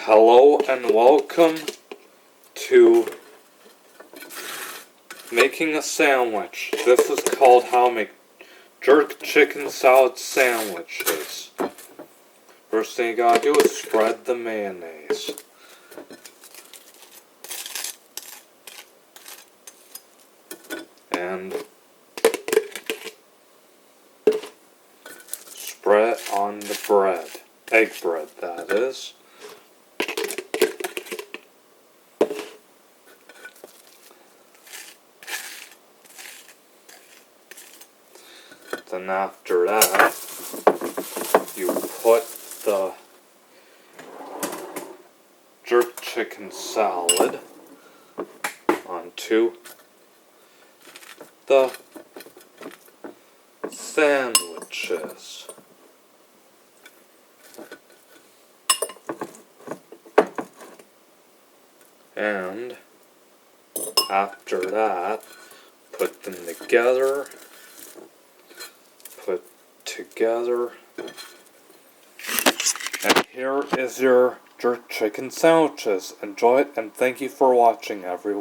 Hello and welcome to making a sandwich. This is called how to make jerk chicken salad sandwiches. First thing you gotta do is spread the mayonnaise. And spread it on the bread. Egg bread, that is. Then after that, you put the jerk chicken salad onto the sandwiches. And after that, put them together. And here is your jerk chicken sandwiches. Enjoy it and thank you for watching, everyone.